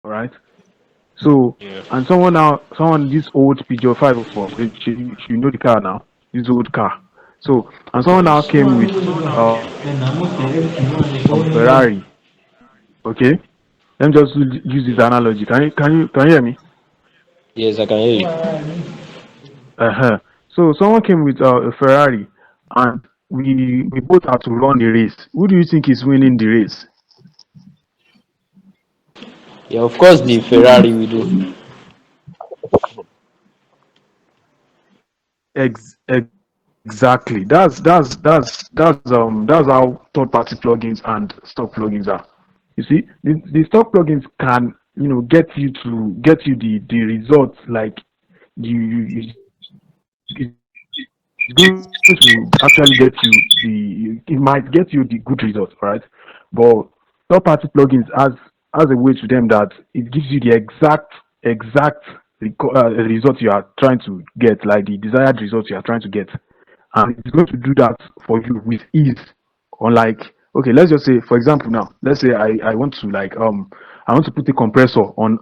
All right. So, Yeah. and someone this old Peugeot 504, you know the car now, this old car. So, and someone now Yes. came with Ferrari. Okay, let me just use this analogy. Can you hear me? Yes, I can hear you. Uh-huh. So someone came with a Ferrari, and we both had to run the race. Who do you think is winning the race? Yeah, of course the Ferrari we do. Exactly. That's how third party plugins and stock plugins are. You see, the stock plugins can get you the results like it's going to actually get you it might get you the good results, right? But third party plugins has a way to them that it gives you the exact result you are trying to get, like the desired result you are trying to get, and it's going to do that for you with ease. Unlike, okay, let's just say, for example, now let's say I want to I want to put a compressor on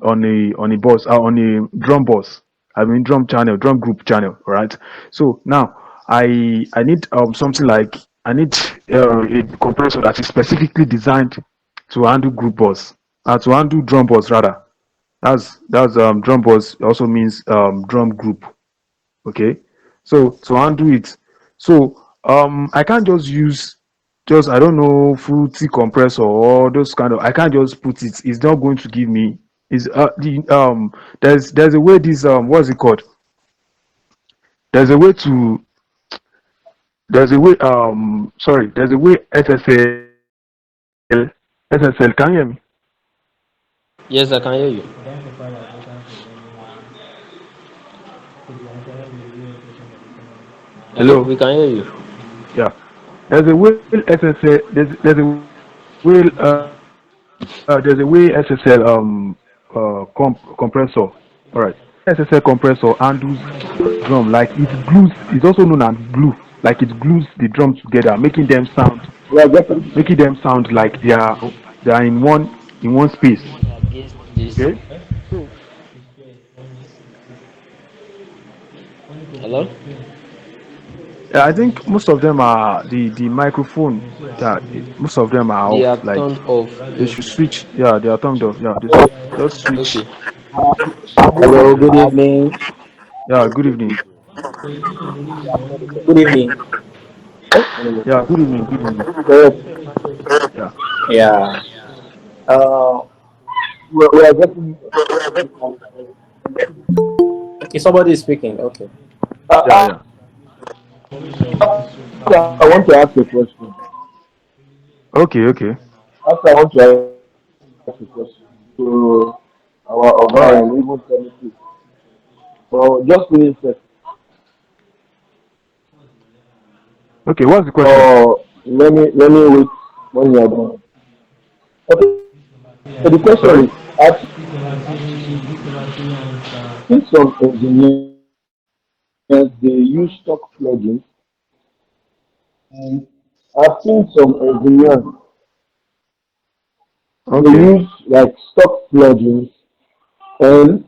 a bus, on a drum bus, I mean drum channel, drum group channel, right? So now I need something like, I need a compressor that is specifically designed to handle group bus, to handle drum bus rather. That's drum bus also means drum group. Okay, so to handle it, so I can't just use, just, I don't know, fruity compressor or those kind of, I can't just put it, it's not going to give me, is there's a way this what's it called, there's a way to, there's a way sorry, there's a way SSL, can you hear me? Yes, I can hear you. Hello, we Hello. can hear you. Yeah, there's a way SSL, there's a way SSL compressor. All right. SSL compressor handles drum like it glues. It's also known as glue. Like it glues the drums together, We are getting. making them sound like they are in one space. Against this. Okay. So Hello? yeah, I think most of them are the microphone. That most of them are They are off. Like turned off. they should switch. Yeah, they are turned off. Yeah, they should just switch. Okay. Hello, good evening. Yeah. Good evening. Good evening. Yeah. Good evening. Good evening. Good. Yeah. Yeah. Uh, we are getting. Okay, somebody is speaking. Okay. Yeah. Uh, Yeah. I want to ask a question. Okay. Okay. After I want to ask a question to our All Oga right. and even committee. But just finish it. Okay. What's the question? For many weeks when you are done. Okay. So the question Sorry. is, I've seen some engineers they use stock plugins, and I've seen some engineers they Okay. use like stock plugins, and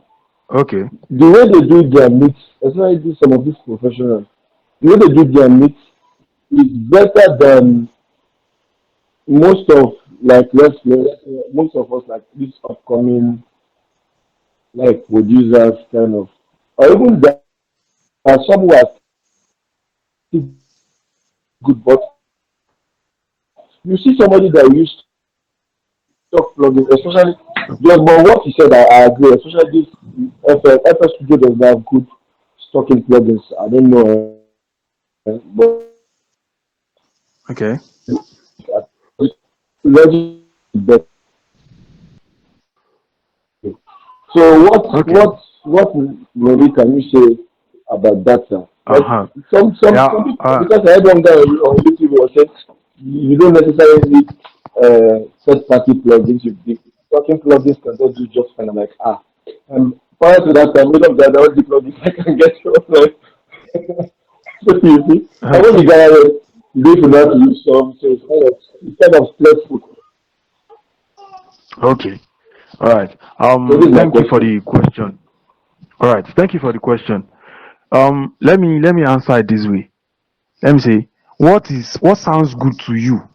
Okay. the way they do their mix, especially some of these professionals, the way they do their mix is better than most of, like, let's say most of us, like these upcoming like producers kind of, or even there are some who are still good, but you see somebody that use stock plugins, especially just, but what you said, I agree, especially this FS Studio does not have good stocking plugins. I don't know, but Okay. Logic is better. So Okay. what maybe can you say about that now? Uh Like huh. some Yeah. people, because I had one guy on YouTube who said you don't necessarily need third party plugins. The talking plugins can just do just fine. I'm like, and prior to that, I made up that all the plugins I can get from like so you see, I want the Okay. guy they to not use some, so it's kind of stressful. Okay. All right. So this is my Thank you for question. the question. All right. Thank you for the question. Let me answer it this way. Let me say, what sounds good to you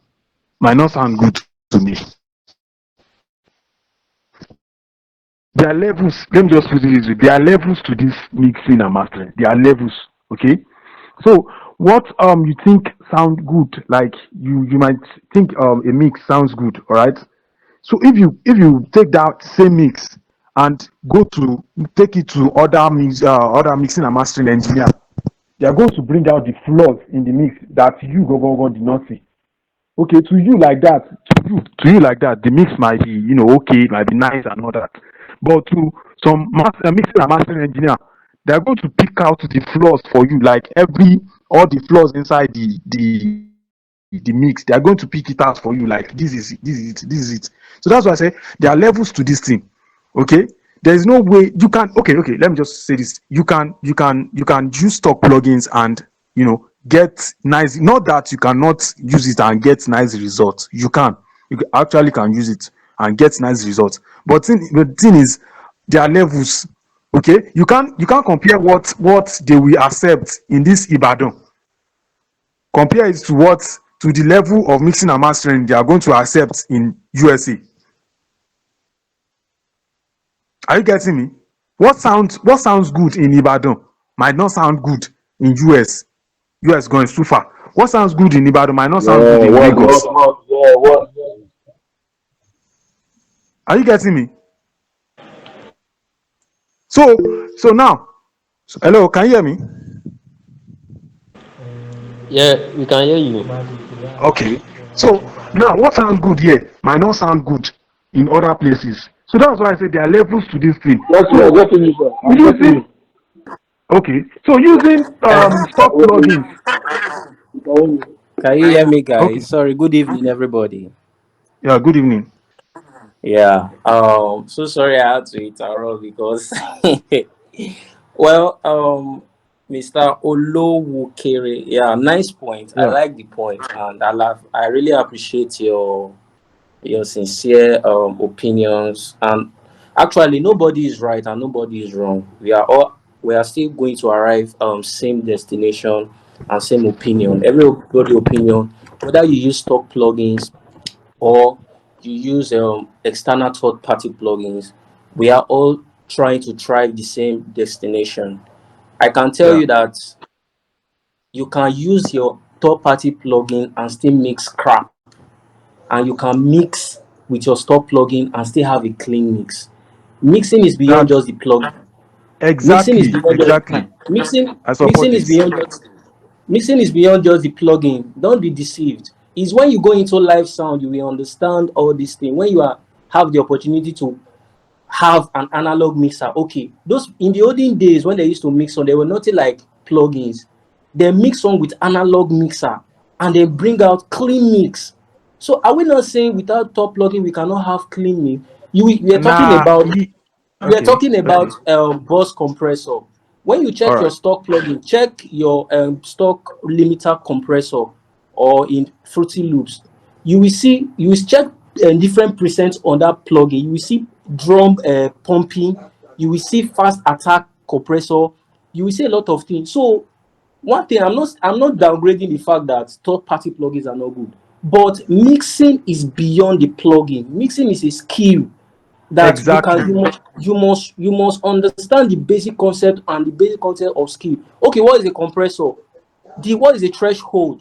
might not sound good to me. There are levels. Let me just put it this way. There are levels to this mixing and mastering. There are levels. Okay. So what you think sound good, like you might think a mix sounds good, all right? So if you take that same mix and go to take it to other mixing and mastering engineer, they are going to bring out the flaws in the mix that you go did not see. Okay, to you like that, to you like that, the mix might be okay, it might be nice and all that, but to some mixing and mastering engineer, they are going to pick out the flaws for you, like all the flaws inside the mix. They are going to pick it out for you, like this is it. So that's why I say there are levels to this thing. Okay, there is no way you can. Okay, let me just say this. You can use stock plugins and get nice. Not that you cannot use it and get nice results. Actually can use it and get nice results. But the thing is, there are levels. Okay, you can't compare what they will accept in this Ibadan, compare it to the level of mixing and mastering they are going to accept in USA. Are you getting me? What sounds good in Ibadan might not sound good in US. US going too far. What sounds good in Ibadan might not sound good Yeah, in Lagos. what? Are you getting me? So now, hello, can you hear me? Yeah, we can hear you. Okay. So now, what sounds good here might not sound good in other places. So that's why I say there are levels to this thing. I'm So getting you, sir. I'm getting using you. okay, so using stock plugins. Can you hear me, Okay. guys? Sorry. Good evening, everybody. Yeah. Good evening. Yeah. So sorry I had to interrupt because, well, Mr. Olowokere, yeah, nice point. I Yeah. like the point, and I really appreciate your sincere opinions. And actually, nobody is right and nobody is wrong. We are still going to arrive same destination and same opinion. Everybody opinion, whether you use stock plugins or you use external third party plugins, we are all trying to drive the same destination. I can tell Yeah. you that you can use your third party plugin and still mix crap, and you can mix with your stock plugin and still have a clean mix. Mixing is beyond That just the plugin. Mixing is exactly, beyond just exactly. mixing. I support Mixing is this. beyond just Mixing is beyond just the plugin. Don't be deceived. It's when you go into live sound you will understand all these things. When you have the opportunity to have an analog mixer. Okay, those in the olden days when they used to mix on, they were nothing like plugins. They mix on with analog mixer and they bring out clean mix. So are we not saying without top plugin we cannot have clean mix? We are talking Nah. about we are Okay. talking about Okay. bus compressor. When you All check your right. stock plugin, check your stock limiter compressor or in Fruity Loops. You will check different presets on that plugin. You will see drum pumping. You will see fast attack compressor. You will see a lot of things. So one thing, I'm not downgrading the fact that third party plugins are not good, but mixing is beyond the plugin. Mixing is a skill that Exactly. you must understand the basic concept and the basic concept of skill. Okay, what is a compressor? What is a threshold?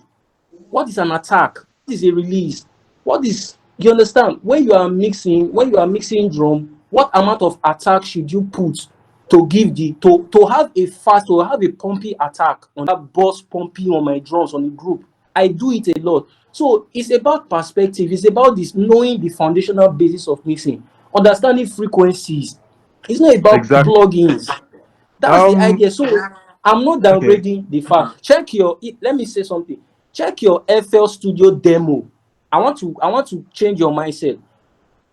What is an attack? What is a release? What is you understand? When you are mixing drum, what amount of attack should you put to give to have a fast to have a pumpy attack on that boss pumping on my drums on the group? I do it a lot. So it's about perspective, it's about this knowing the foundational basis of mixing, understanding frequencies. It's not about Exactly. plugins. That's the Um. idea. So I'm not Okay. downgrading the fact. Let me say something. Check your FL Studio demo. I want to change your mindset.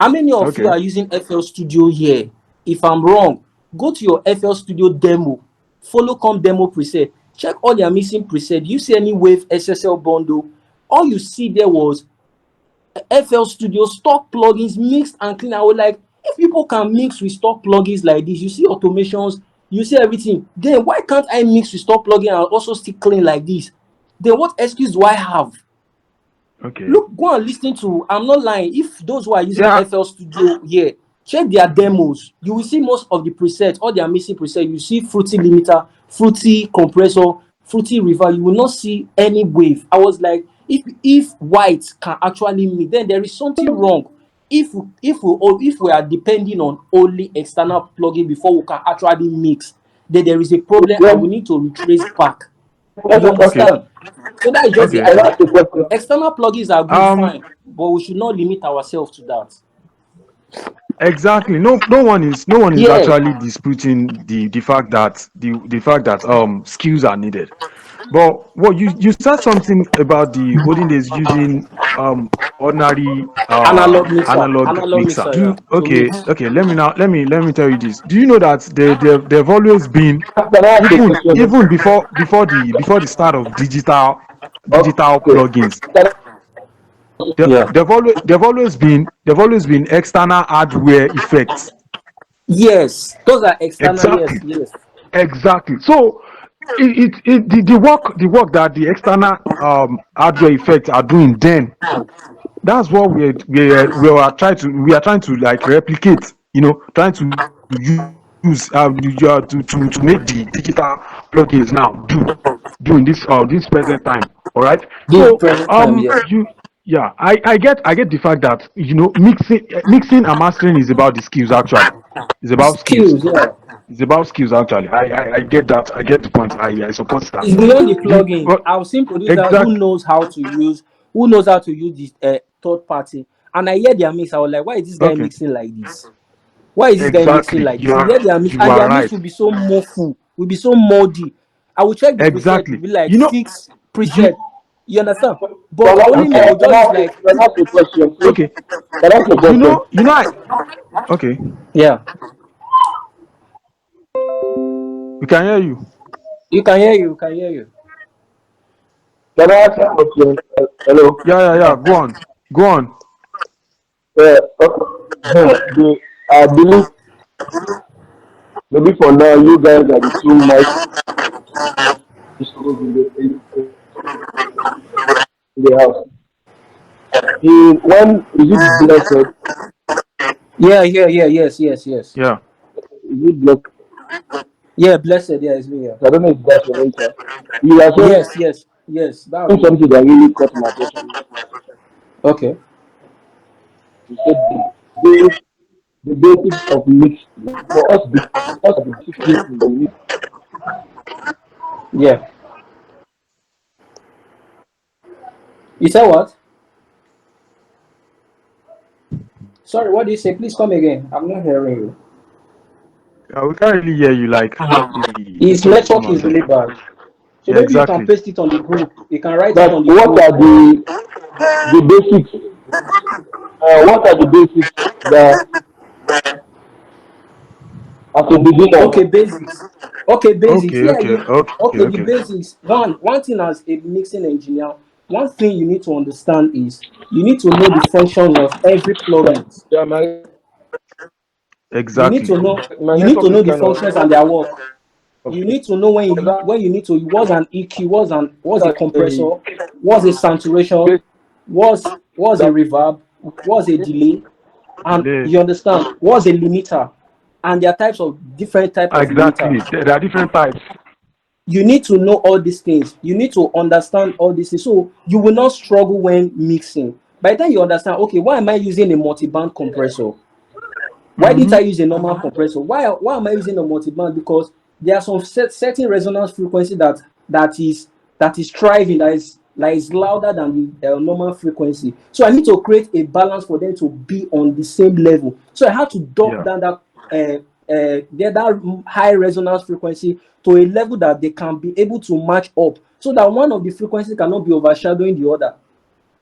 How many of you Okay. are using FL Studio here? If I'm wrong, go to your FL Studio demo. Follow come demo preset. Check all their missing preset. Do you see any Wave SSL bundle? All you see there was FL Studio stock plugins mixed and clean. I was like, If people can mix with stock plugins like this, you see automations, you see everything, then why can't I mix with stock plugin and also still clean like this? Then what excuse do I have? Okay. Look, go and listen to, I'm not lying, if those who are using Yeah. FL Studio here, check their demos, you will see most of the presets, all their missing presets, you see Fruity Limiter, Fruity Compressor, Fruity Reverb, you will not see any wave. I was like, if white can actually mix, then there is something wrong. If we are depending on only external plugin before we can actually mix, then there is a problem and we need to retrace back. You understand? So that is just the Okay. idea. External plugins are good, Um. fine, but we should not limit ourselves to that. Exactly. No one is Yeah, actually disputing the fact that skills are needed. But what you said something about the olden days using ordinary analog mixer. yeah, to mix. Okay, let me tell you this. Do you know that they've always been, Can I ask a question? even before the start of digital Okay. plugins, Can I- Yeah. they've always been external hardware effects. Yes, those are external. Yes, Exactly. yes. Exactly. So the work that the external hardware effects are doing, then that's what we are trying to like replicate, trying to use to make the digital plugins now do in this present time. All right. This So present time, yeah. you yeah, I get the fact that mixing and mastering is about the skills. Actually, it's about skills. Skills, yeah. It's about skills. Actually, I get that. I get the point. I support that. It's beyond the The plugin. but I've seen producers who exact knows how to use, this third party, and I hear their mix. I was like, why is this guy okay. mixing like this? Why is this guy mixing Exactly. like this? You hear their mix, You and are their mix right. will be so muffled, will be so moldy. I will check the preset, it will Exactly. be like You know, 6 you preset. You understand? Can But I only me, I okay. will just use like, can I ask a question, please? Okay. Can I ask a question? Okay. yeah. We can hear you. You can hear you. Can I ask a question? Hello? Yeah. Yeah. Go on. I believe maybe for now you guys are the two mic in the house. When is it blessed? Yes. Yeah. Is it blessed? Yeah, blessed, yeah, it's me, yeah. I don't know if that's your answer. You are saying Yes, that was me. something that really caught my attention. Okay. You said the basics of mix for us, the basic things in the mix. Yeah. You said what? Sorry, what do you say? Please come again. I'm not hearing you. We can't really hear you. Like the His tone is too network much. is really bad. So Yeah. maybe you can Exactly. paste it on the group. You can write it But on the what are group. the basics? What are the basics that as a Okay, beginner? basics. Okay, basics. Okay. Yeah, Okay. Okay. okay, the Okay. basics. One thing as a mixing engineer, one thing you need to understand is you need to know the functions of every plugin. Yeah, my You need Exactly. to know you need to network is know the kind of functions and their work. You okay. need to know when you need to, what's an EQ, what's a compressor, The what's a saturation, basic what's a that reverb, what's a delay, and The you understand what's a limiter, and there are types of different type of exactly. limiter. There are different types. You need to know all these things. You need to understand all these things, so you will not struggle when mixing. By the time you understand, okay, why am I using a multi-band compressor? Why didn't I Mm-hmm. use a normal compressor? Why am I using a multi-band? Because there are some certain resonance frequency that is thriving, that is louder than the normal frequency. So I need to create a balance for them to be on the same level. So I had to drop Yeah. down that high resonance frequency to a level that they can be able to match up, so that one of the frequencies cannot be overshadowing the other.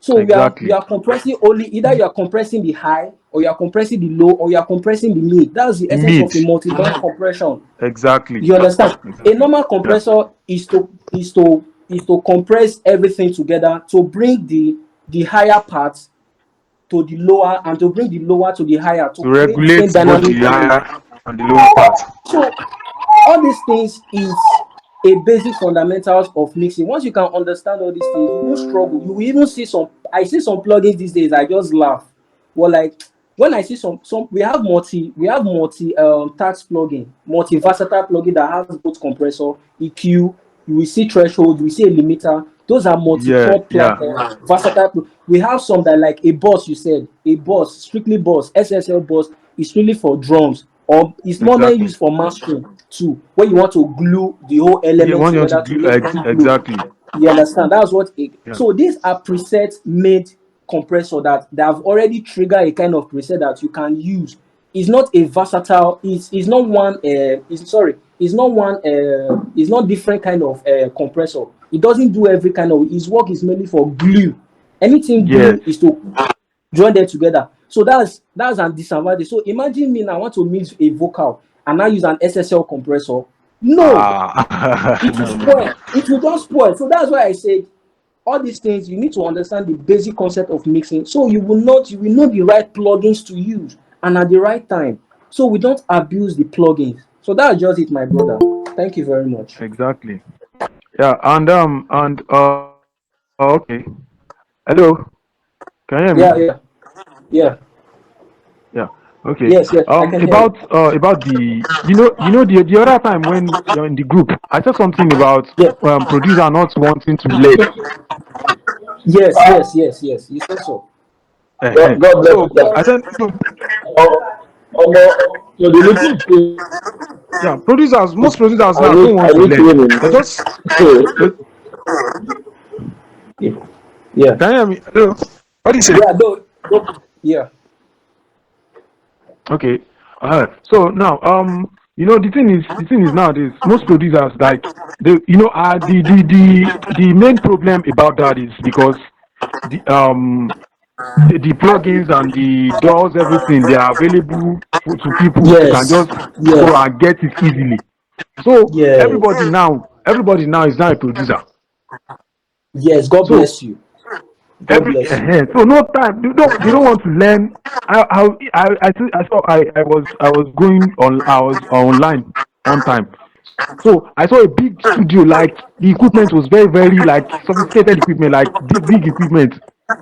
So we Exactly. are compressing only, either you are compressing the high, or you are compressing the low, or you are compressing the mid. That's the The essence of mid. a multi-band compression. Exactly. You understand? A Exactly. normal Yeah. compressor is to compress everything together to bring the higher parts to the lower and to bring the lower to the higher to To create the regulate same both dynamic the range. higher and the lower part. So all these things is a basic fundamentals of mixing. Once you can understand all these things, you won't struggle. You will even see some. I see some plugins these days. I just laugh. Well, like when I see some, we have multi tax plugin, multi versatile plugin that has both compressor, EQ. You will see threshold. You will see a limiter. Those are Yeah, multi-chord yeah, versatile. We have some that like a boss. You said a boss, strictly boss, SSL boss is really for drums, or it's normally exactly. used for mastering too, where you want to glue the whole Yeah, element when you want to together to do make it flow. exactly. You understand? That's what it. Yeah. So these are preset made compressor that they have already triggered a kind of preset that you can use. It's not a versatile. It's not one. It's sorry. It's not one. It's not different kind of compressor. It doesn't do every kind of. Its work is mainly for glue. Anything Yes. glue is to join them together. So that's an disadvantage. So imagine me now I want to mix a vocal and I use an SSL compressor. No, it will No, no, no. spoil. It will just spoil. So that's why I said all these things you need to understand the basic concept of mixing. So you will know the right plugins to use and at the right time. So we don't abuse the plugins. So that's just it, my brother. Thank you very much. Exactly. Yeah, and okay. Hello, can you hear Yeah, me? yeah, yeah. Yeah. Okay. Yes, yes, I can hear you. About the the other time when you're in the group, I said something about Yeah. producer not wanting to learn. Yes, yes, yes, yes. You said so. God bless you, So sir. I said no. So the little thing Yeah, producers, most producers I now need don't I want to need learn. training. They just they, Yeah. Yeah. can you hear me? Hello. What do you say? Yeah, yeah. Okay. So now, the thing is nowadays most producers like the main problem about that is because the the plugins and the doors, everything, they are available to people who can Yes. just go Yes. and get it easily. So Yes. everybody now is now a producer. Yes. God So bless you. God bless you. so no time. They don't want to learn. I was going on. I was online one time. So I saw a big studio. Like the equipment was very very like sophisticated equipment, like big equipment.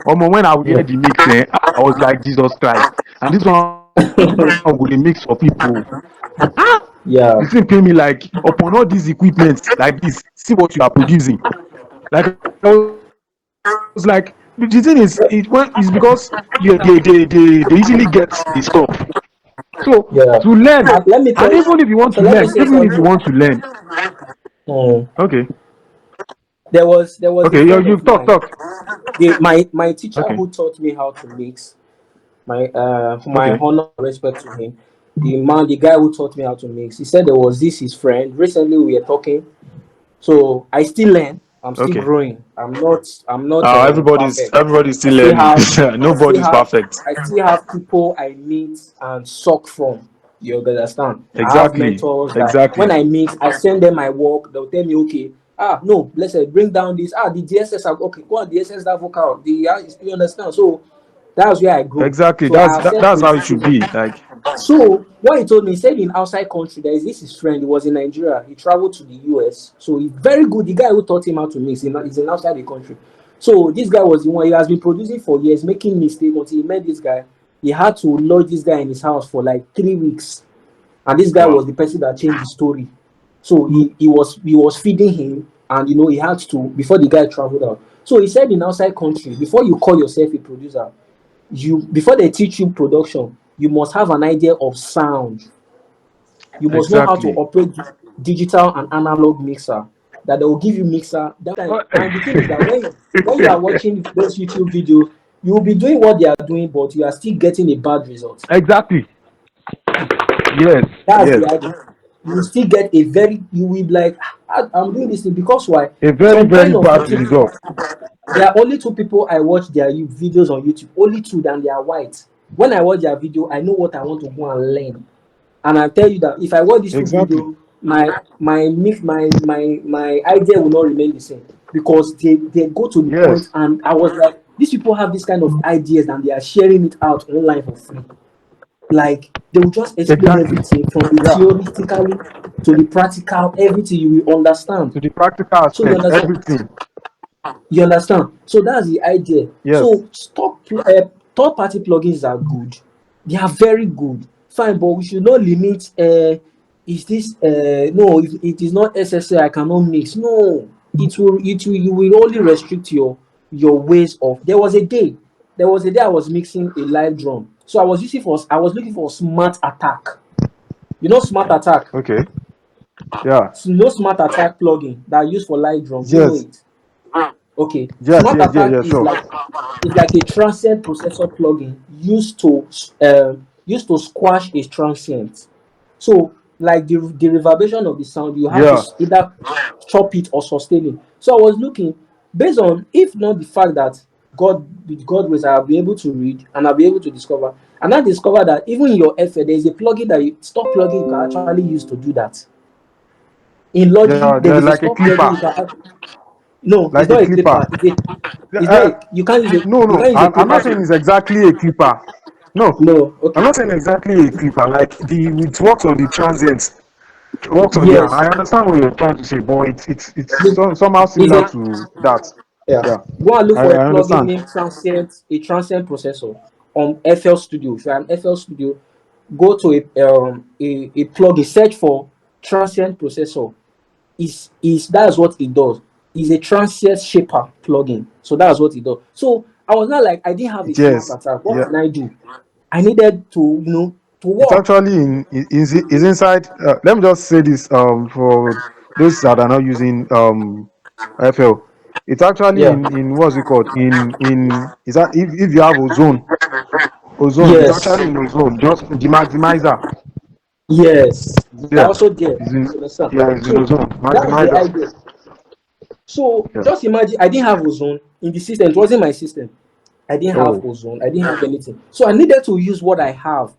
When I Yeah. hear the mix, I was like Jesus Christ. And this one go dey mix for people. Ah, Yeah. the thing pay me like upon all these equipment like this. See what you are producing. Like I was like, the thing is, it's because they easily get the stuff. So Yeah. to learn, Let me and tell you. So let me say even if you something. want to learn, Hmm. okay, There was a okay, friend you of talk, mine. talk, My teacher okay, who taught me how to mix. My okay, honor and respect to him. The guy who taught me how to mix. He said there was this his friend. Recently we were talking. So I still learn. I'm still okay. growing. I'm not Everybody's perfect. I still still learning. have I still Nobody's have perfect. I still have people I meet and suck from. You understand? I have Exactly, mentors that when exactly, I meet, I send them my work. They'll tell me, okay, no, let's say bring down this. The DSS, okay, go on DSS that vocal. You understand? So that's where I grow. exactly. So I accept That's how it should criticism. be. Like, So what he told me, he said in outside country, there is this his friend. He was in Nigeria. He traveled to the US. So he's very good. The guy who taught him how to mix, he's in outside the country. So this guy was the one he has been producing for years, making mistakes until he met this guy. He had to lodge this guy in his house for like 3 weeks, and this guy was wow, the person that changed the story. So he was feeding him, and he had to before the guy traveled out. So he said in outside country, before you call yourself a producer, you before they teach you production, you must have an idea of sound. You must know how to exactly. operate digital and analog mixer. That they will give you mixer. That time, and the thing is that when you are watching those YouTube videos, you will be doing what they are doing, but you are still getting a bad result. Exactly. Yes, That's yes. the idea. You will still get a very. You will be like, I'm doing this thing because why? A very Some very kind of bad YouTube. result. There are only two people I watch their videos on YouTube. Only two, and they are white. When I watch their video, I know what I want to go and learn. And I tell you that if I watch this two Exactly. video, my idea will not remain the same because they go to the point, Yes. and I was like, These people have this kind of ideas and they are sharing it out online for free. Like they will just explain Exactly. everything from the Yeah. theoretically to the practical, everything you will understand. To the practical So you aspect, understand? everything. You understand? So that's the idea. Yes. So third-party plugins are good. They are very good. Fine, but we should not limit. Is this no? If it is not SSA, I cannot mix. No, it will you will only restrict your ways of. There was a day I was mixing a live drum. So I was looking for smart attack. You know smart attack. Okay. Yeah. No smart attack plugin that I use for live drum. Do you know Yes. it? Okay, Yes. smart Yes. Yes. attack Yes. Sure. is like a transient processor plugin used to squash a transient. So like the reverberation of the sound, you have to Yeah. either chop it or sustain it. So I was looking based on, if not the fact that God with God ways I'll be able to read and I'll be able to discover. And I discovered that even in your FL, there is a plugin stock plugin you can actually use to do that. In Logic, Yeah. there They're is a like a stock plugin clipper. you can no, it's Like a not a clipper. clipper. It's not Uh, you can't use it. no, You no. can't use a I'm clipper not saying to. it's exactly a clipper. No, No, I'm okay. not saying exactly a clipper. Like it works on the transients. It works on yeah. Yes. I understand what you're trying to say, but it's The- somehow Is similar a to that. yeah. Yeah. Go and look for a I plugin understand. named transient processor on FL Studio. If you're an FL Studio, go to a plugin, search for transient processor. Is That's what it does. Is a transient shaper plugin. So that's what it does. So I was not like I didn't have a smart Yes. attack. What Yeah. can I do? I needed to to It's work. actually is inside. Let me just say this for those that are not using FL. It's actually Yeah. in what's it called in is that if you have ozone it's Yes. actually in ozone just the maximizer. Yes. They're Yeah, also there. it's in You understand? yeah it's in So ozone that's the maximizer. idea. So Yeah. just imagine I didn't have ozone in the system. It wasn't my system. I didn't have Oh, ozone. I didn't have anything. So I needed to use what I have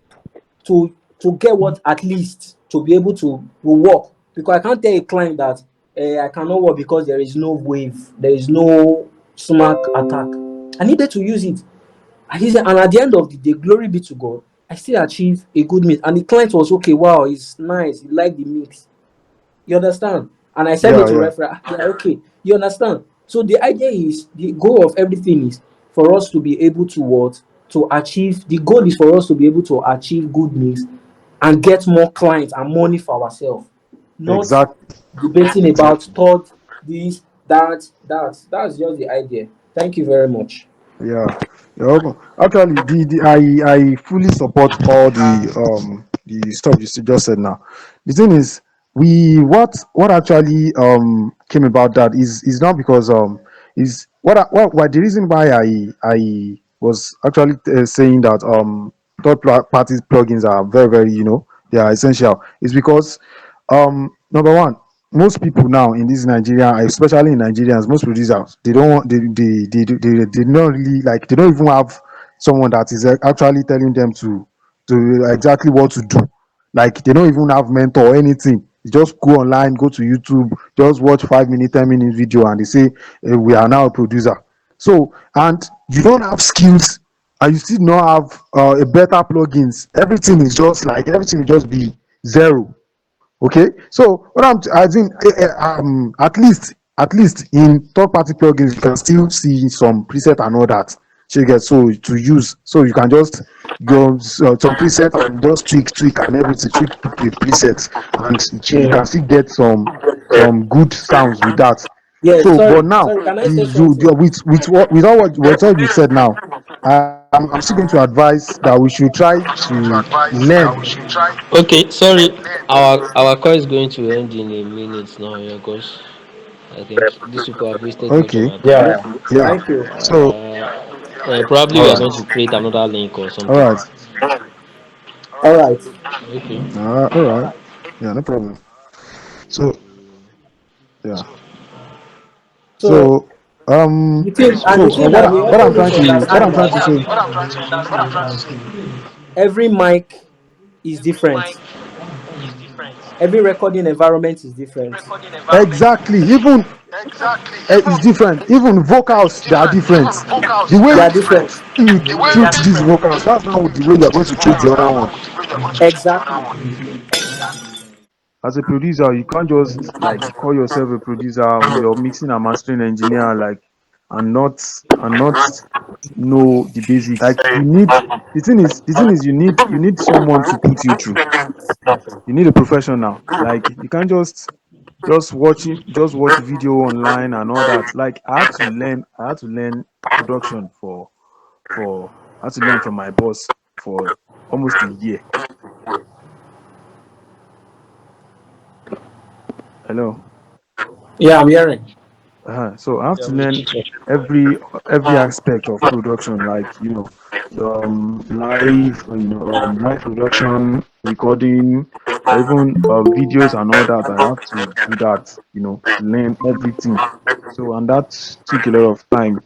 to get what at least to be able to work. Because I can't tell a client that I cannot work because there is no wave, there is no smart attack. I needed to use it. And he said, and at the end of the day, glory be to God, I still achieved a good mix. And the client was okay. Wow, it's nice. He liked the mix. You understand? And I sent it yeah, to yeah, referral. Yeah, okay. You understand? So the idea is the goal of everything is for us to be able to what to achieve. The goal is for us to be able to achieve good mix and get more clients and money for ourselves. Not exactly. debating about thought, this, that. That's just the idea. Thank you very much. Yeah, you're welcome. Actually, I fully support all the stuff you just said now. The thing is, we what actually came about that is not because is what the reason why I was actually saying that party plugins are very they are essential is because number one, most people now in this Nigeria, especially in Nigerians, most producers, they don't want they don't really like they don't even have someone that is actually telling them to exactly what to do. Like they don't even have mentor or anything. You just go online, go to YouTube, just watch 5 minute, 10 minute video, and they say we are now a producer. So and you don't have skills, and you still not have a better plugins. Everything will just be zero. Okay, so what I think at least in third party plugins you can still see some preset and all that. So you get so to use, so you can just go some preset and just tweak and everything, tweak the presets, and you Mm. can still get some good sounds with that. Yes, So but sorry, now sorry. Can I the say you, something? with all you said now, I'm still going to advise that we should try to learn. Okay, sorry. Our call is going to end in a minute now, yeah, because I think these people have wasted much of Okay, our time. Yeah. yeah, Thank you. so Probably all we are right. going to create another link or All something. right. All right. Okay. All right. Yeah, no problem. So yeah. So So um. the thing and So the thing what that we also need to what understand I'm trying to that say every mic is different. Every recording environment is different. exactly. It's different. Even vocals, they are different. The They way are different. you treat these vocals, that's not the way you're going to treat the other one. Exactly. As a producer, you can't just like call yourself a producer, you're mixing and mastering engineer, like, and not and not know the basics. Like, you need, the thing is you need someone to put you through. You need a professional. Like, you can't just watch video online and all that. Like, I had to learn production for I had to learn from my boss for almost a year. Hello. Yeah, I'm hearing. So I have Yeah, to we learn keep up. every every aspect of production, like, live production, recording, even videos and all that. I have to do that, learn everything. So, and that took a lot of time.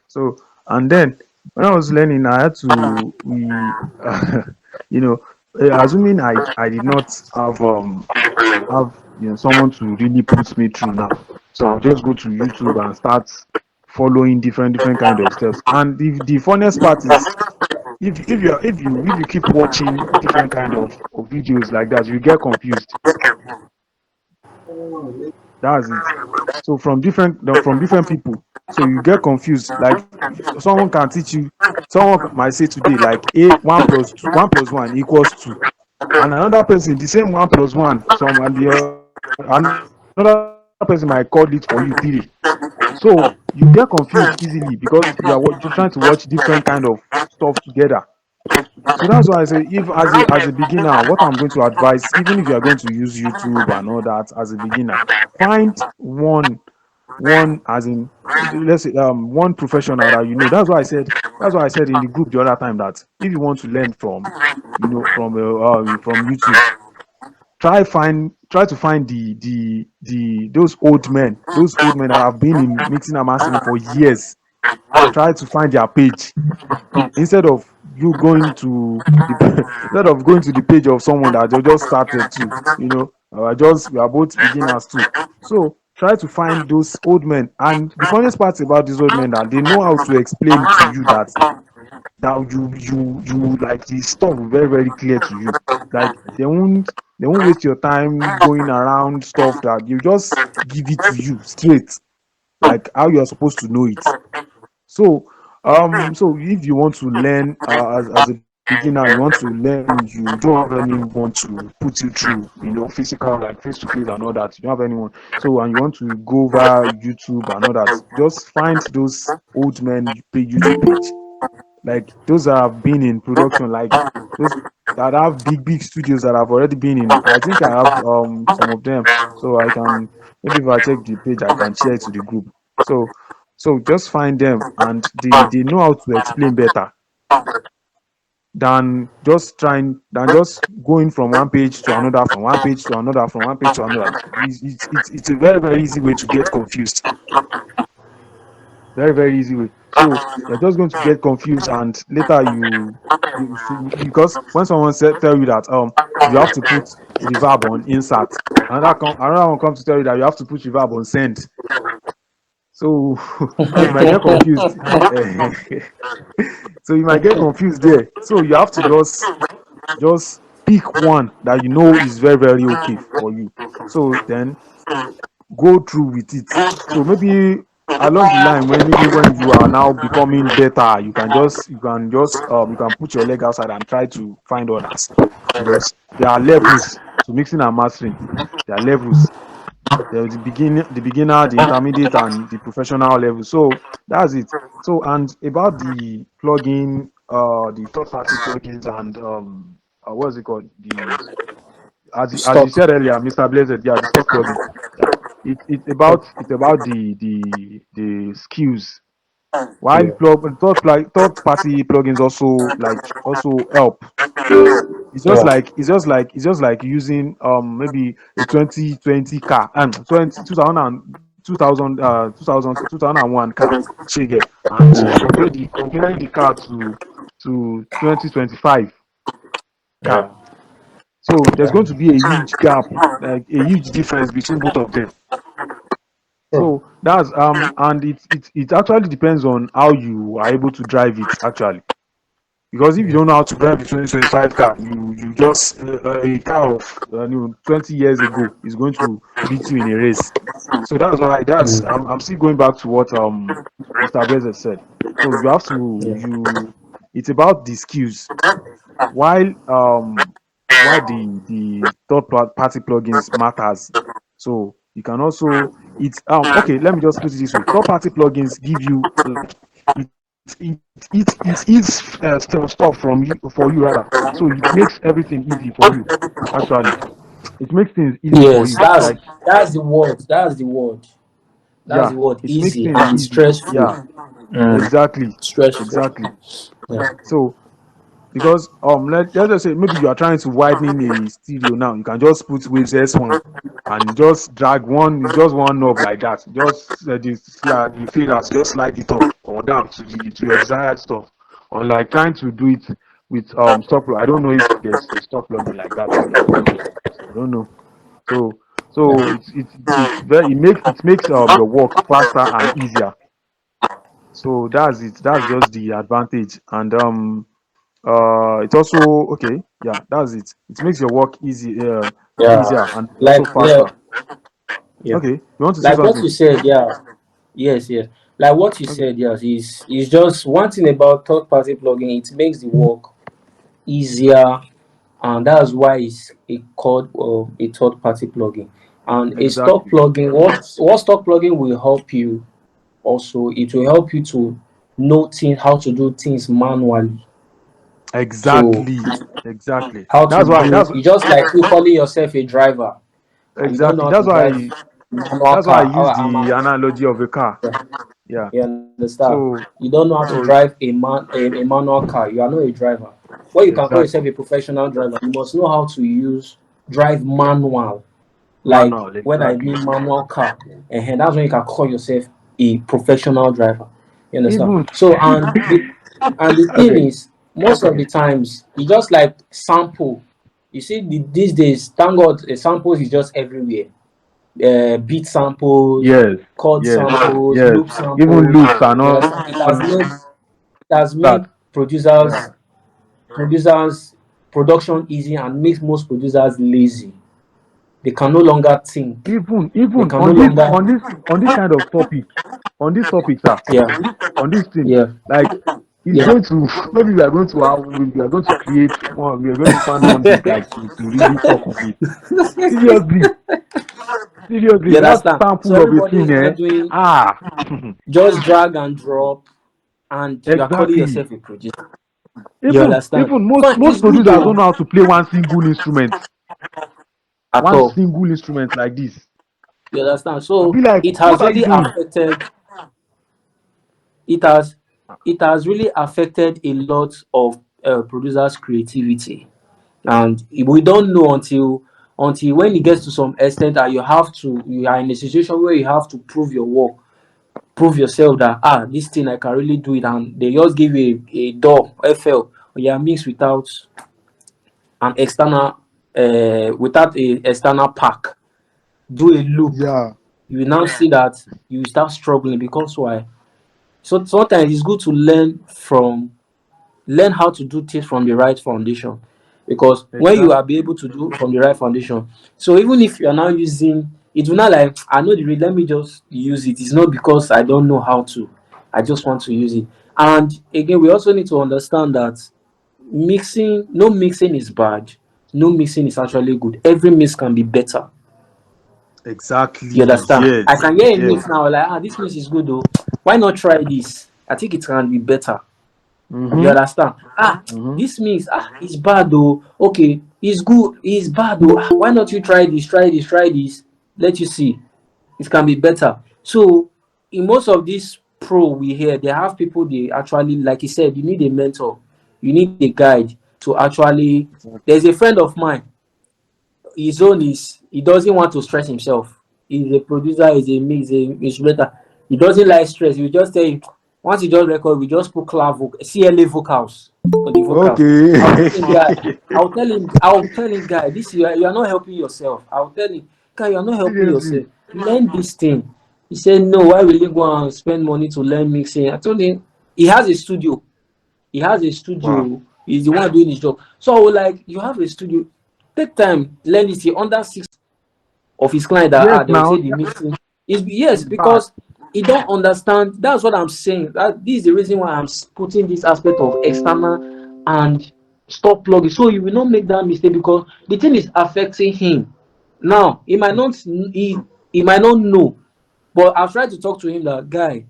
So, and then when I was learning, I had to we, you know, assuming I did not have someone to really put me through now. So I'll just go to YouTube and start following different kind of steps. And the funniest part is, if you keep watching different kind of videos like that, you get confused. That's it. So from different people, so you get confused. Like, someone can teach you. Someone might say today, like, a one plus one equals two, and another person the same one plus one, another person might call it for you three. So you get confused easily because you're trying to watch different kind of stuff together. So that's why I say, if as a beginner, what I'm going to advise, even if you are going to use YouTube and all that, as a beginner, find one, as in, let's say, one professional that you know. That's why I said in the group the other time, that if you want to learn from YouTube, try to find those old men that have been in mixing and mastering for years. Try to find their page, instead of you going to the instead of going to the page of someone that you just started to. We are both beginners too. So try to find those old men. And the funniest part about these old men, that they know how to explain to you, that you like the stuff very very clear to you. Like, they won't waste your time going around stuff, that you just give it to you straight, like how you're supposed to know it. So if you want to learn, as a beginner, you want to learn, you don't have anyone to put you through, physical, like face to face and all that. You don't have anyone. So, and you want to go over YouTube and all that, just find those old men YouTube page, like those that have been in production, like those that have big studios that have already been in. I think I have some of them, so I can, maybe if I check the page, I can share it to the group. So just find them, and they know how to explain better than just going from one page to another, from one page to another, from one page to another. It's a very very easy way to get confused. Very very easy way. So you're just going to get confused, and later because when someone tell you that you have to put reverb on insert, another one comes to tell you that you have to put reverb on send. So so you might get confused. So you might get confused there. So you have to just pick one that you know is very very okay for you. So then go through with it. So maybe along the line, when you are now becoming better, you can put your leg outside and try to find others, because there are levels to mixing and mastering. There are levels. There's the beginner, the intermediate, and the professional level. So that's it. So, and about the third party plugins, and what's it called? As you Stock. said earlier, Mr. Blazed, yeah, the stock plugin. Yeah, it's about the skills. While Yeah. third party plugins also help. Yeah. It's just like using maybe a 2020 car, 2001 car, shege, and comparing the car to 2025 car. Yeah. So there's going to be a huge gap, like a huge difference between both of them. So that's and it actually depends on how you are able to drive it actually. Because if you don't know how to drive a 2025 car, you just a car of 20 years ago is going to beat you in a race. So that's why I'm still going back to what Mr. Beze said. So you have to Yeah. it's about the skills. While the party plugins matters. So you can also it's okay, let me just put it this way. Third party plugins give you like it stuff from you for you rather. So it makes everything easy for you. Actually, it makes things easy for Yes, you. Like that's the word. That's the word. That's yeah, the word. it makes Easy things and easy. stress free. Yeah, exactly, Stress free. exactly. Yeah. So because let's just say maybe you are trying to widen a stereo now, you can just put waves S1 and just drag one, it's just one knob like that. Just the faders, just slide it up or down to your desired stuff. Or like trying to do it with stock plug. I don't know if there's a stock plugin like that again. I don't know. So it's very it makes your work faster and easier. So that's it. That's just the advantage. And it's also okay. Yeah, that's it. It makes your work easier Yeah. and Like also yeah. faster. Yeah. Okay, you want to say Like what something? you said, yeah. Yes, yes. Like what you Okay, said, yes, is just one thing about third party plugin, it makes the work easier, and that's why it's called a third party plugin. And a stock exactly, plugin, what stock plugin will help you also, it will help you to know things, how to do things manually. So exactly, exactly. how to That's why. do you just like you calling yourself a driver and you don't know Exactly. how to drive manual That's why I car. use the analogy of a car. Yeah. You understand? So You don't know how to so drive a manual car. You are not a driver. Well, you can call yourself exactly a professional driver. You must know how to drive manual. Like manual when I mean exactly. manual car, and that's when you can call yourself a professional driver. You understand? Even So and the thing okay. is, most of the times you just like sample. You see, these days, thank God, samples is just everywhere. Beat samples, Yes. chord Yes. samples, Yes. loop Even samples. loops are You not understand? It has made that. producers production easy and makes most producers lazy. They can no longer think. They Even can no longer. on this kind of topic, on this topic, sir, Yeah, on this thing, yeah, like it's yeah. going to maybe we are going to create one, we are going to find one day like to really talk on it. Seriously, seriously, You that understand? So sample of a everybody thing, is eh? not doing Ah, just drag and drop, and you are calling exactly. yourself a producer. You understand? Even Fine, most it's good producers though. don't know how to play At one all. single instrument like this. You understand? I'll So be like, it what has are you really doing? affected. It has it has really affected a lot of producers' creativity, and we don't know until when it gets to some extent that you are in a situation where you have to prove your work, prove yourself that this thing I can really do it, and they just give you a DAW FL or you are mixed an external without a external pack, do a loop, Yeah, you will now see that you start struggling because why? So sometimes it's good to learn how to do things from the right foundation, because when you are be exactly. able to do from the right foundation, so even if you are now using it, will not like I know the read, let me just use it. It's not because I don't know how to, I just want to use it. And again, we also need to understand that no mixing is bad, no mixing is actually good. Every mix can be better. You Exactly. understand? I Yes. can hear a Yes. mix now, like this mix is good though, why not try this? I think it can be better. You Mm-hmm. understand? Mm-hmm. This means it's bad though. Okay, it's good, it's bad though. Why not you try this, try this, try this? Let you see. It can be better. So in most of these pro we hear, they have people they actually, like you said, you need a mentor, you need a guide to actually. Exactly. There's a friend of mine, his own is he doesn't want to stress himself. He's a producer, he's a mix, he's a instrumental. He doesn't like stress. He will just tell you, once you just record, we just put CLA vocals on the vocals. I'll tell him, guy, Okay. I'll tell him, guy, you are not helping yourself. I'll tell him, guy, you are not helping Seriously. yourself. Learn this thing. He said, no, why will you go and spend money to learn mixing? I told him he has a studio. He has a Wow. studio. He's the one doing his job. So I was like, you have a studio. Take time, learn it. He under six of his client that Yes, they will say now the mixing. Yes, it's bad. because he don't understand. That's what I'm saying. That this is the reason why I'm putting this aspect of external and stop plugging. So you will not make that mistake because the thing is affecting him. Now he might not know, but I've tried to talk to him that guy.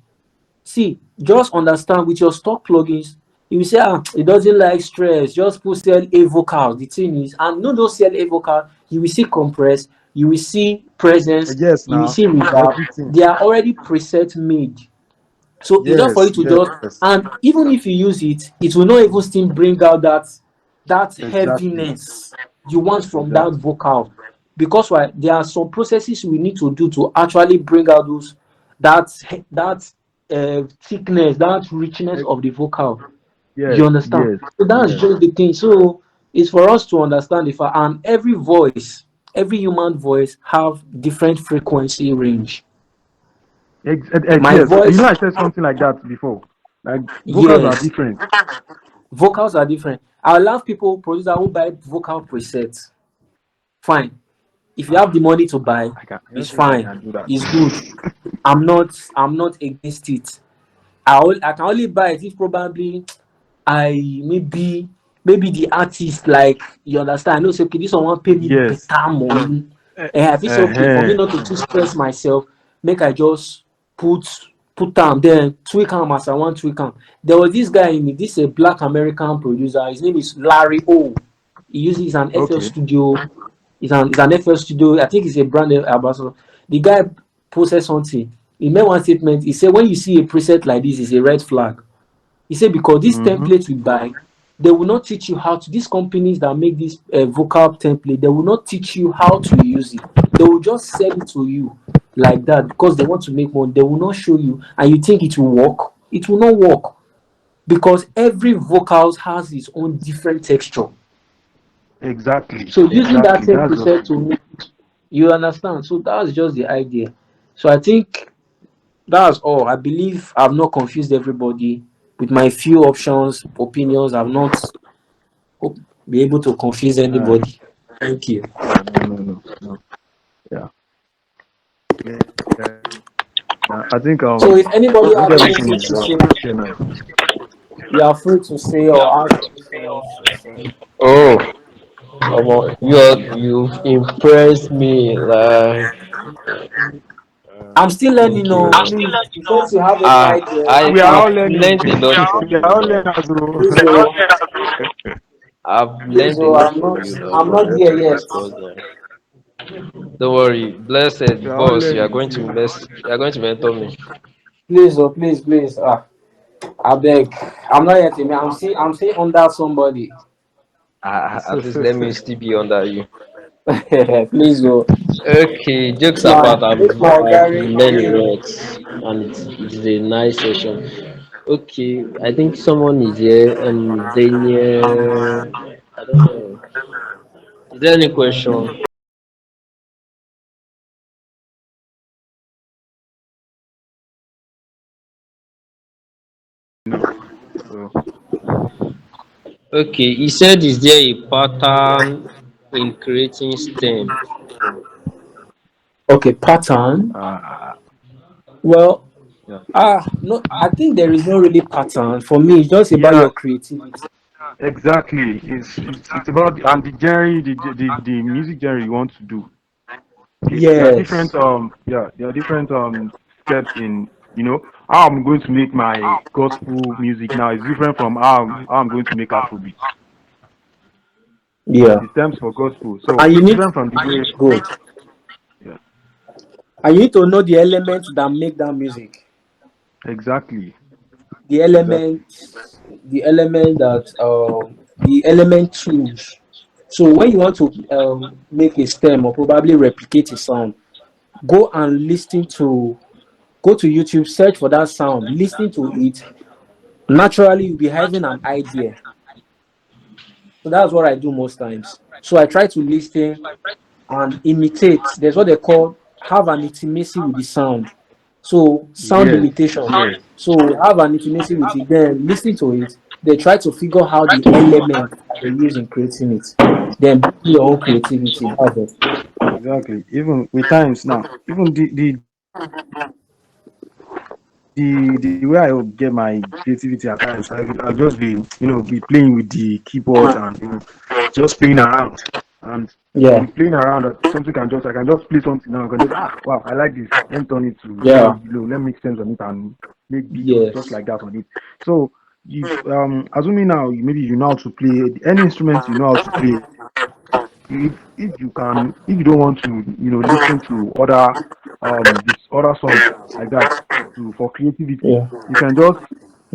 See, just understand with your stock plugins, you will say, it doesn't like stress, just put CLA vocal. The thing is, and no, those CLA vocal, you will see compress, you will see presence, Yes, you will now see reverb. everything. They are already preset made. So it's just for Yes, you to just, yes, and even if you use it, it will not even still bring out that exactly, heaviness you want from that exactly. vocal. Because why? There are some processes we need to do to actually bring out those that that thickness, that richness Eh, of the vocal. You Yes, understand? yes, So that's yes. just the thing. So it's for us to understand the fact, and every voice, every human voice have different frequency range. My Yes. You voice, know, I said something like that before. Like vocals are yes, different. vocals are different. I love people producer who buy vocal presets. Fine. If you have the Ah, money to buy, I it's don't think I fine. can do that. It's good. I'm not against it. I can only buy it if probably I maybe the artist, like, you understand. I know say okay, this one want pay me Yes. better money. Uh, I feel say okay for me not to too stress myself. Make I just put put am then tweak am as I want tweak am. There was this guy in this a black American producer. His name is Larry O. He uses an FL Okay. Studio. It's an FL Studio. I think it's a brand ambassador. The guy posted something. He made one statement. He said, when you see a preset like this, it's a red flag. He said, because these Mm-hmm. templates we buy, they will not teach you how to, these companies that make this vocal template, they will not teach you how to use it. They will just sell it to you like that because they want to make money. They will not show you, and you think it will work. It will not work because every vocal has its own different texture. Exactly. So using that Exactly. same That's just preset to make, you understand. So that's just the idea. So I think that's all. I believe I've not confused everybody with my few options, opinions. I've not hope be able to confuse uh, anybody. Thank you. no, no, no, no. Yeah. Yeah. So if I anybody think have everything anything is to well. say, Okay, nice. you are free to say or ask questions to say. Oh, you've impressed me. Like, I'm still learning. thank No, you. please. In case you have any idea, I We are all I've learning. learned a lot from We are you. all Like, learners, bro. please. Oh, I've please. learned a Oh, lot from you. Like, I'm not from what there we yet. discussed. Don't worry, blessed We are all boss. You are learning. going to mess. You are going to mentor me. Please. Oh, please, please. I beg. I'm not yet. I'm still under somebody. At least let me still be under you. Please. Oh, Okay, jokes apart, I've learned a lot, and it's a nice session. Okay, I think someone is here. Daniel. I don't know. Is there any question? No. So, Okay, he said, is there a pattern in creating STEM? okay, pattern. uh, Well, yeah. no, I think there is no really pattern. For me, it's just about Yeah, your creativity. exactly. It's about and the genre, the music genre you want to do. There are Yes. different there are different steps in, how I'm going to make my gospel music now is different from how I'm going to make Afrobeat. Yeah. The stems for gospel, so And you it's need different from the way. good. Yeah, And you need to know the elements that make that music. exactly, The exactly. element, the element tools. So when you want to make a stem or probably replicate a sound, go and listen to go to YouTube, search for that sound, listen to it. Naturally, you'll be having an idea. So that's what I do most times. So I try to listen and imitate. There's what they call have an intimacy with the sound. So sound Yes, imitation. yes, So have an intimacy with it, then listen to it. They try to figure out the elements that they use in creating it. Then bring your own creativity. That's it. exactly. Even with times now, even the way I would get my creativity at times, I'll just be, be playing with the keyboard and, just playing around. And from Yeah, the playing around, I can just play something now. I can just, wow, I like this. Let me turn it to, yeah, let me make sense on it and make beats or just yes, like that on it. So, assuming now, maybe you know how to play any instrument you know how to play, if you can, if you don't want to, listen to this other songs like that for creativity, yeah, you can just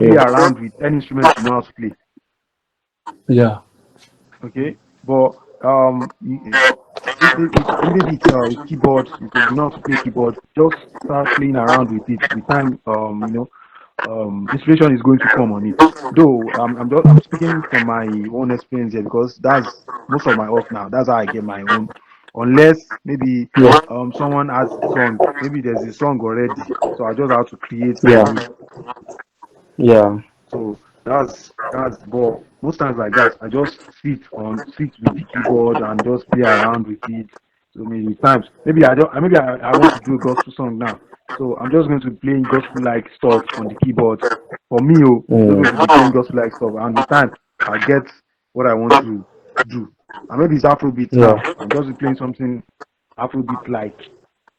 play yeah, around with any instrument you know how to play. yeah, Okay, but maybe it's keyboard. You know how to play keyboard. Just start playing around with it. With time, inspiration is going to come on it. Though I'm speaking from my own experience here because that's most of my work now. That's how I get my own. Unless maybe yeah, someone has a song, maybe there's a song already, so I just have to create from yeah, it. yeah, So that's but most times like that, I just sit with the keyboard and just play around with it. So maybe times maybe I want to do a gospel song now. So I'm just going to be playing gospel like stuff on the keyboard. For me, I'm just going to be mm, playing gospel like stuff, and with time I get what I want to do. And maybe it's Afrobeat now. yeah, I'm just playing something Afrobeat like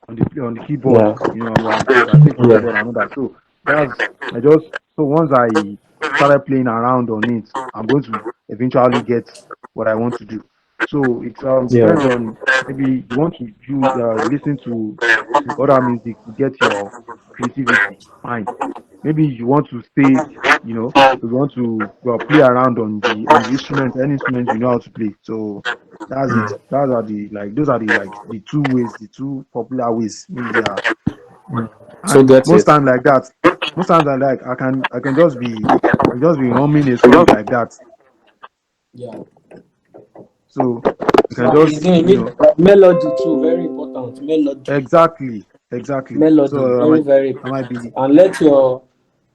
on the keyboard, yeah, because I take keyboard yeah, and all that. So that's I just so once I started playing around on it, I'm going to eventually get what I want to do. So it depends yeah, on maybe you want to listen to other music to get your creativity. Fine. Maybe you want to stay, you want to play around on the instrument, any instrument you know how to play. So that's it. mm, Those are the the two ways, the two popular ways. Maybe they are, mm. So and get it. most times I like I can just be humming a song like that. Yeah. So you can So just again, you need melody too, very important. Melody. exactly. Melody, So very, very I might important. be And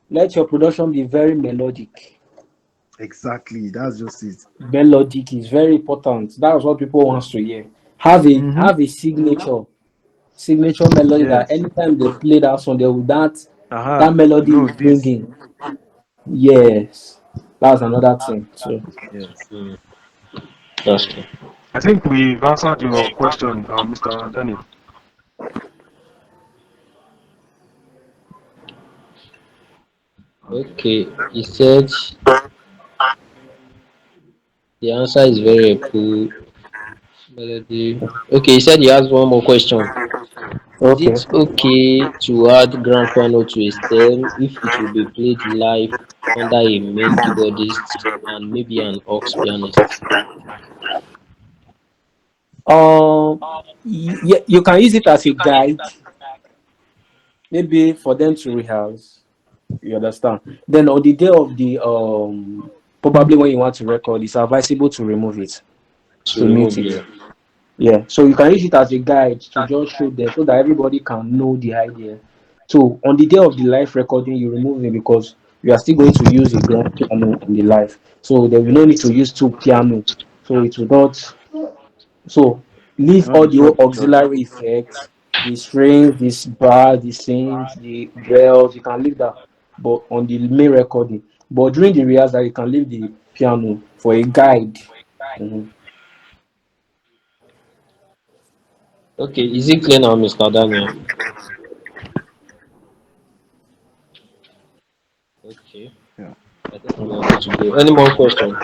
let your production be very melodic. exactly. That's just it. Melodic is very important. That's what people wants to hear. Mm-hmm. Have a signature melody that Yes. anytime they play that song, they will that Aha. melody No, is this. bringing. Yes, that's another thing too. Yes. Mm, that's true. I think we've answered your question, Mr. Daniel. Okay, he said the answer is very cool. Melody. Okay, he said he has one more question. Is Okay. it okay to add grand piano to a stem if it will be played live under a main keyboardist and maybe an aux pianist? Yeah, you can use it as a guide, maybe for them to rehearse. You understand? Then on the day of the probably when you want to record, it's advisable to remove it, To to mute remove it. the Yeah. So you can use it as a guide to just show them so that everybody can know the idea. So on the day of the live recording, you remove it because you are still going to use a grand piano in the live. So there will no need to use two piano. So it will not. So leave Not all the disrupt each other. auxiliary effects, the strings, this bar, the synths, the bells, you can leave that. But on the main recording. But during the rehearsal, you can leave the piano for a guide. Mhm. Okay, is it clear now, Mr. Daniel? Okay, Yeah. I think we are good to go. Any more questions?